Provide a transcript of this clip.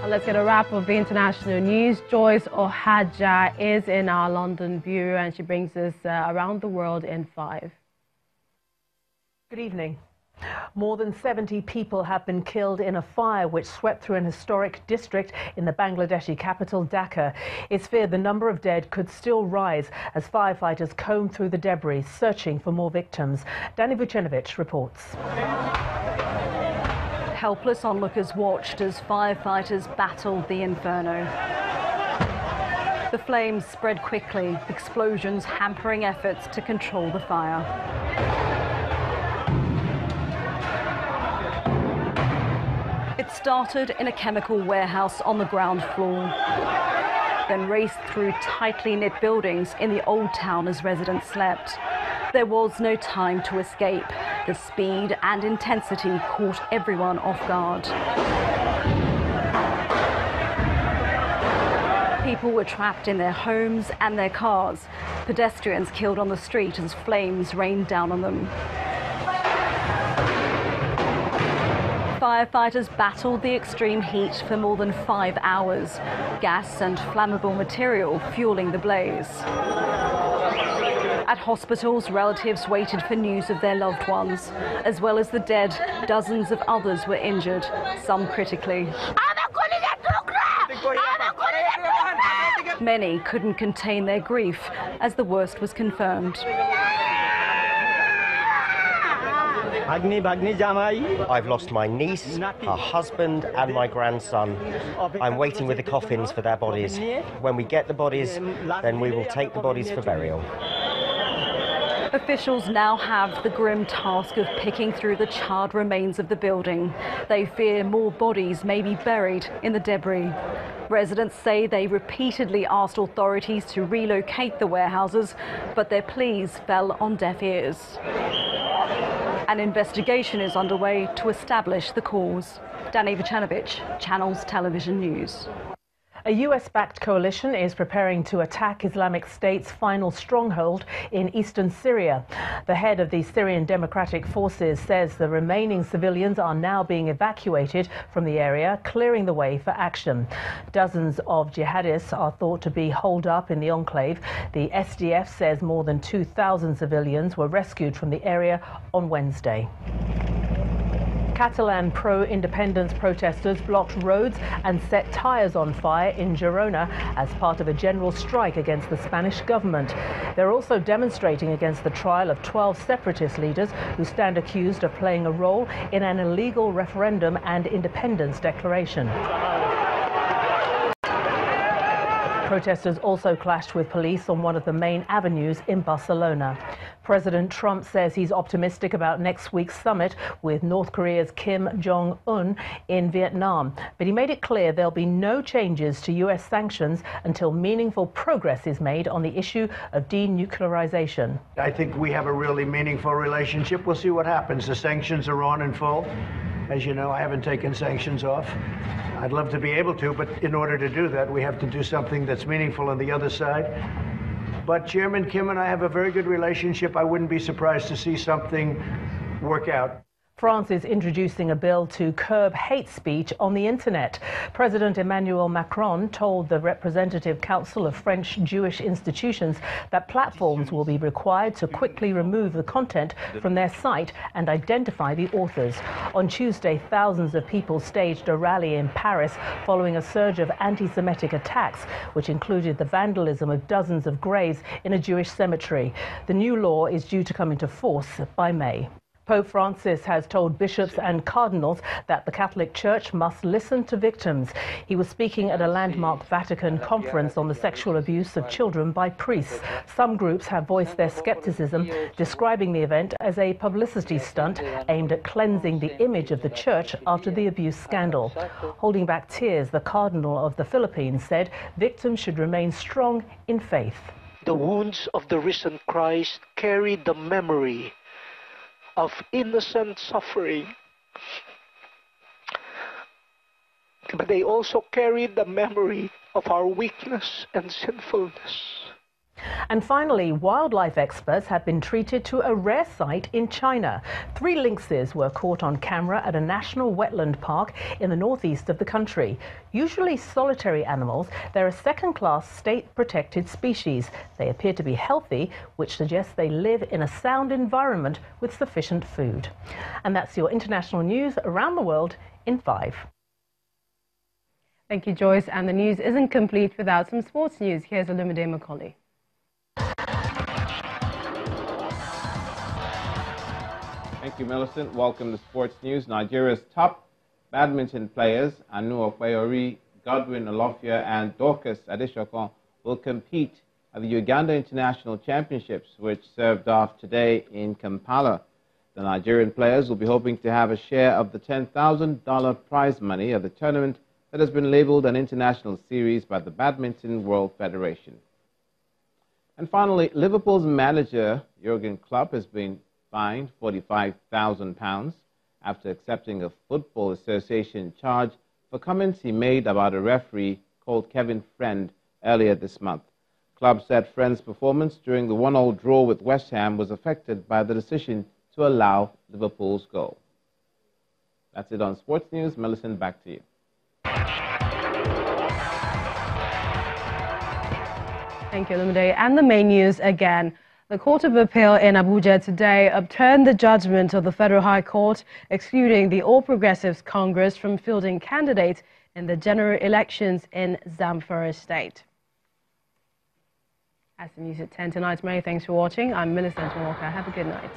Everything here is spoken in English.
Let's get a wrap of the international news. Joyce Ohaja is in our London bureau and she brings us around the world in 5. Good evening. More than 70 people have been killed in a fire which swept through an historic district in the Bangladeshi capital, Dhaka. It's feared the number of dead could still rise as firefighters comb through the debris, searching for more victims. Danny Vucinovic reports. Helpless onlookers watched as firefighters battled the Inferno. The flames spread quickly, explosions hampering efforts to control the fire. It started in a chemical warehouse on the ground floor, then raced through tightly knit buildings in the old town as residents slept. There was no time to escape. The speed and intensity caught everyone off guard. People were trapped in their homes and their cars. Pedestrians killed on the street as flames rained down on them. Firefighters battled the extreme heat for more than 5 hours, gas and flammable material fueling the blaze. At hospitals, relatives waited for news of their loved ones. As well as the dead, dozens of others were injured, some critically. Many couldn't contain their grief as the worst was confirmed. I've lost my niece, her husband and my grandson. I'm waiting with the coffins for their bodies. When we get the bodies, then we will take the bodies for burial. Officials now have the grim task of picking through the charred remains of the building. They fear more bodies may be buried in the debris. Residents say they repeatedly asked authorities to relocate the warehouses, but their pleas fell on deaf ears. An investigation is underway to establish the cause. Danny Vucinovic, Channels Television News. A US-backed coalition is preparing to attack Islamic State's final stronghold in eastern Syria. The head of the Syrian Democratic Forces says the remaining civilians are now being evacuated from the area, clearing the way for action. Dozens of jihadists are thought to be holed up in the enclave. The SDF says more than 2,000 civilians were rescued from the area on Wednesday. Catalan pro-independence protesters blocked roads and set tyres on fire in Girona as part of a general strike against the Spanish government. They're also demonstrating against the trial of 12 separatist leaders who stand accused of playing a role in an illegal referendum and independence declaration. Protesters also clashed with police on one of the main avenues in Barcelona. President Trump says he's optimistic about next week's summit with North Korea's Kim Jong-un in Vietnam. But he made it clear there'll be no changes to US sanctions until meaningful progress is made on the issue of denuclearization. I think we have a really meaningful relationship. We'll see what happens. The sanctions are on in full. As you know, I haven't taken sanctions off. I'd love to be able to, but in order to do that, we have to do something that's meaningful on the other side. But Chairman Kim and I have a very good relationship. I wouldn't be surprised to see something work out. France is introducing a bill to curb hate speech on the internet. President Emmanuel Macron told the Representative Council of French Jewish Institutions that platforms will be required to quickly remove the content from their site and identify the authors. On Tuesday, thousands of people staged a rally in Paris following a surge of anti-Semitic attacks, which included the vandalism of dozens of graves in a Jewish cemetery. The new law is due to come into force by May. Pope Francis has told bishops and cardinals that the Catholic Church must listen to victims. He was speaking at a landmark Vatican conference on the sexual abuse of children by priests. Some groups have voiced their skepticism, describing the event as a publicity stunt aimed at cleansing the image of the Church after the abuse scandal. Holding back tears, the Cardinal of the Philippines said victims should remain strong in faith. The wounds of the risen Christ carry the memory of innocent suffering, but they also carry the memory of our weakness and sinfulness. And finally, wildlife experts have been treated to a rare sight in China. 3 lynxes were caught on camera at a national wetland park in the northeast of the country. Usually solitary animals, they're a second-class state-protected species. They appear to be healthy, which suggests they live in a sound environment with sufficient food. And that's your international news around the world in 5. Thank you, Joyce. And the news isn't complete without some sports news. Here's Olumide Macaulay. Thank you, Millicent. Welcome to Sports News. Nigeria's top badminton players, Anu Okpeyori, Godwin Olofia and Dorcas Adeshokon, will compete at the Uganda International Championships, which served off today in Kampala. The Nigerian players will be hoping to have a share of the $10,000 prize money of the tournament that has been labeled an international series by the Badminton World Federation. And finally, Liverpool's manager, Jurgen Klopp, has been fined £45,000 after accepting a Football Association charge for comments he made about a referee called Kevin Friend earlier this month. Klopp said Friend's performance during the 1-1 draw with West Ham was affected by the decision to allow Liverpool's goal. That's it on Sports News. Millicent, back to you. Thank you, Olumide. And the main news again. The Court of Appeal in Abuja today overturned the judgment of the Federal High Court excluding the All Progressives Congress from fielding candidates in the general elections in Zamfara State. That's the news at 10 tonight. Many thanks for watching. I'm Millicent Walker. Have a good night.